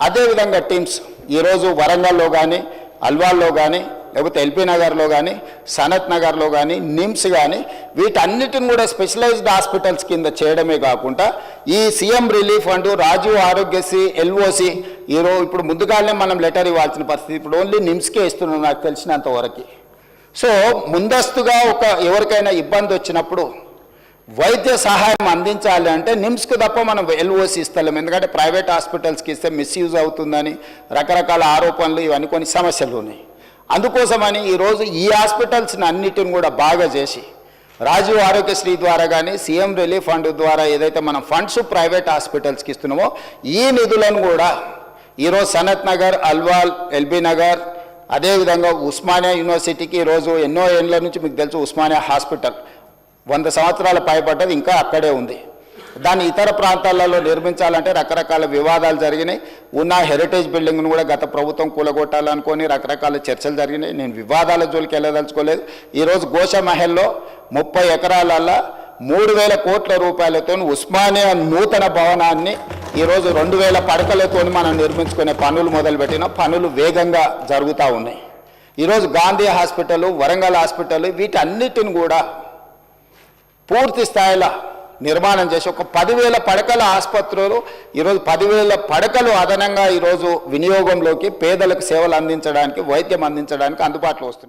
అదేవిధంగా టీమ్స్ ఈరోజు వరంగల్లో కానీ అల్వాల్లో కానీ లేకపోతే ఎల్బీ నగర్లో కానీ సనత్ నగర్లో కానీ నిమ్స్ కానీ వీటన్నిటిని కూడా స్పెషలైజ్డ్ హాస్పిటల్స్ కింద చేయడమే కాకుండా ఈ CM relief fund Rajiv Aarogyasri LOC ఈరోజు ఇప్పుడు ముందుగానే మనం లెటర్ ఇవ్వాల్సిన పరిస్థితి ఇప్పుడు ఓన్లీ నిమ్స్కే ఇస్తున్నాం నాకు తెలిసినంత వరకు. సో ముందస్తుగా ఎవరికైనా ఇబ్బంది వచ్చినప్పుడు వైద్య సహాయం అందించాలి అంటే నిమ్స్కి తప్ప మనం ఎల్ఓసి ఇస్తలేం. ఎందుకంటే ప్రైవేట్ హాస్పిటల్స్కి ఇస్తే మిస్యూజ్ అవుతుందని రకరకాల ఆరోపణలు ఇవన్నీ కొన్ని సమస్యలు ఉన్నాయి. అందుకోసమని ఈరోజు ఈ హాస్పిటల్స్ని అన్నిటిని కూడా బాగా చేసి రాజీవ్ ఆరోగ్యశ్రీ ద్వారా కానీ సీఎం రిలీఫ్ ఫండ్ ద్వారా ఏదైతే మనం ఫండ్స్ ప్రైవేట్ హాస్పిటల్స్కి ఇస్తున్నామో ఈ నిధులను కూడా ఈరోజు సనత్ నగర్, అల్వాల్, ఎల్బీ నగర్, అదేవిధంగా ఉస్మానియా యూనివర్సిటీకి ఈరోజు ఎన్నో ఏళ్ళ నుంచి మీకు తెలుసు ఉస్మానియా హాస్పిటల్ 100 సంవత్సరాల పైబడ్డది ఇంకా అక్కడే ఉంది. దాన్ని ఇతర ప్రాంతాలలో నిర్మించాలంటే రకరకాల వివాదాలు జరిగినాయి. ఉన్న హెరిటేజ్ బిల్డింగ్ను కూడా గత ప్రభుత్వం కూలగొట్టాలనుకొని రకరకాల చర్చలు జరిగినాయి. నేను వివాదాల జోలికి వెళ్ళదలుచుకోలేదు. ఈరోజు గోషమహల్లో 30 ఎకరాలలో 3,000 కోట్ల రూపాయలతో ఉస్మానియా నూతన భవనాన్ని ఈరోజు 2,000 పడకలతో మనం నిర్మించుకునే పనులు మొదలుపెట్టిన పనులు వేగంగా జరుగుతూ ఉన్నాయి. ఈరోజు గాంధీ హాస్పిటల్, వరంగల్ హాస్పిటల్ వీటన్నిటిని కూడా పూర్తి స్థాయిలో నిర్మాణం చేసి ఒక 10,000 పడకల ఆసుపత్రులు ఈరోజు 10,000 పడకలు అదనంగా ఈరోజు వినియోగంలోకి పేదలకు సేవలు అందించడానికి వైద్యం అందించడానికి అందుబాటులో వస్తున్నాయి.